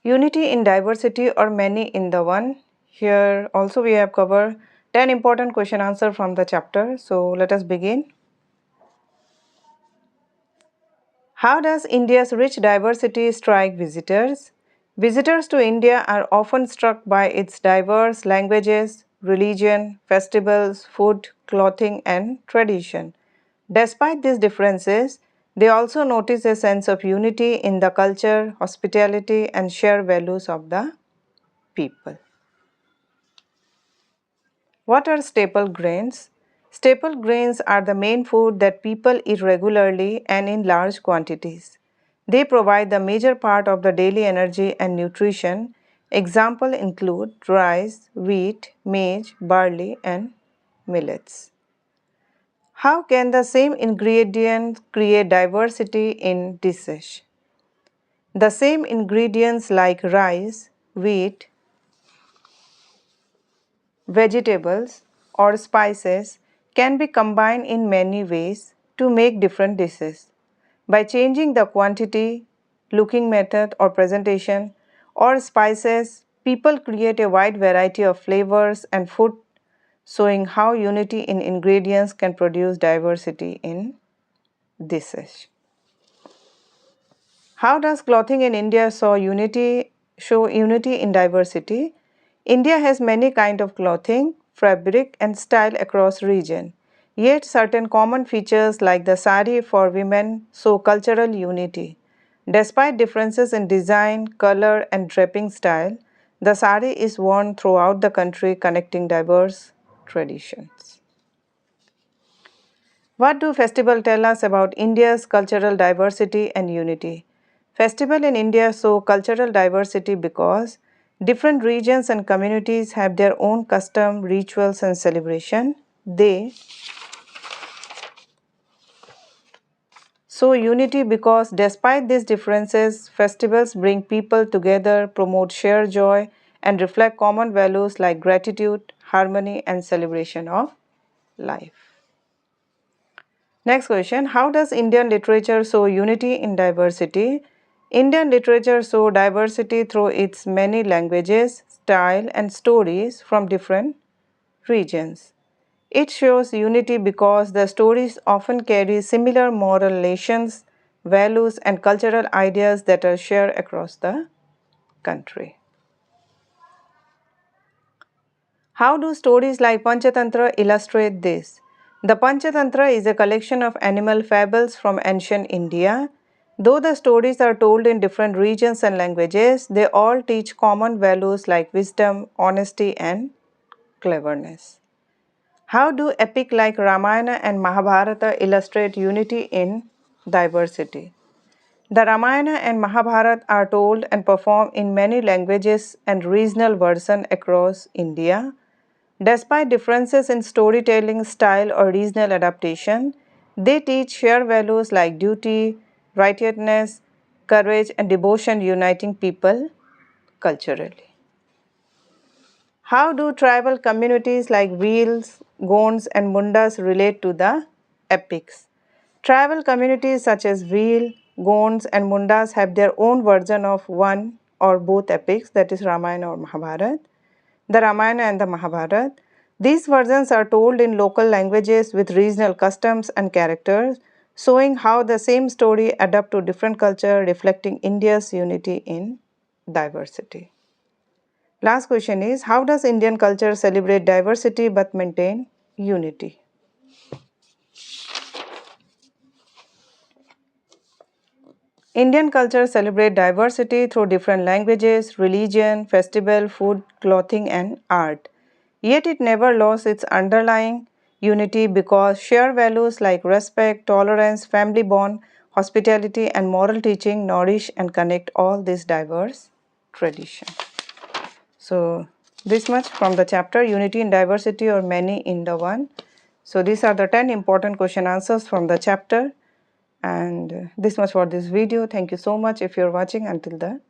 Unity in diversity or many in the one. Here also we have covered 10 important question answer from the chapter. So let us begin. How does India's rich diversity strike visitors? Visitors to India are often struck by its diverse languages, religion, festivals, food, clothing, and tradition. Despite these differences, they also notice a sense of unity in the culture, hospitality, and shared values of the people. What are staple grains? Staple grains are the main food that people eat regularly and in large quantities. They provide the major part of the daily energy and nutrition. Examples include rice, wheat, maize, barley, and millets. How can the same ingredients create diversity in dishes? The same ingredients like rice, wheat, vegetables, or spices can be combined in many ways to make different dishes. By changing the quantity, cooking method, or presentation, or spices, people create a wide variety of flavors and food, showing how unity in ingredients can produce diversity in dishes. How does clothing in India show unity in diversity? India has many kinds of clothing, fabric, and style across region. Yet certain common features like the sari for women show cultural unity. Despite differences in design, color, and draping style, the sari is worn throughout the country, connecting diverse traditions. What do festivals tell us about India's cultural diversity and unity? Festivals in India show cultural diversity because different regions and communities have their own custom, rituals, and celebration. They show unity because despite these differences, festivals bring people together, promote shared joy, and reflect common values like gratitude, harmony, and celebration of life. Next question, how does Indian literature show unity in diversity? Indian literature shows diversity through its many languages, style, and stories from different regions. It shows unity because the stories often carry similar moral lessons, values, and cultural ideas that are shared across the country. How do stories like Panchatantra illustrate this? The Panchatantra is a collection of animal fables from ancient India. Though the stories are told in different regions and languages, they all teach common values like wisdom, honesty, and cleverness. How do epic like Ramayana and Mahabharata illustrate unity in diversity? The Ramayana and Mahabharata are told and performed in many languages and regional versions across India. Despite differences in storytelling style or regional adaptation, they teach shared values like duty, righteousness, courage, and devotion, uniting people culturally. How do tribal communities like Veels, Gonds, and Mundas relate to the epics? Tribal communities such as Veel, Gonds, and Mundas have their own version of one or both epics, that is Ramayana or Mahabharata. The Ramayana and the Mahabharata. These versions are told in local languages with regional customs and characters, showing how the same story adapts to different cultures, reflecting India's unity in diversity. Last question is, how does Indian culture celebrate diversity but maintain unity? Indian culture celebrates diversity through different languages, religion, festival, food, clothing, and art. Yet it never lost its underlying unity because shared values like respect, tolerance, family bond, hospitality, and moral teaching nourish and connect all these diverse traditions. So this much from the chapter Unity in Diversity or Many in the One. So these are the 10 important question answers from the chapter. And this much for this video. Thank you so much if you're watching until the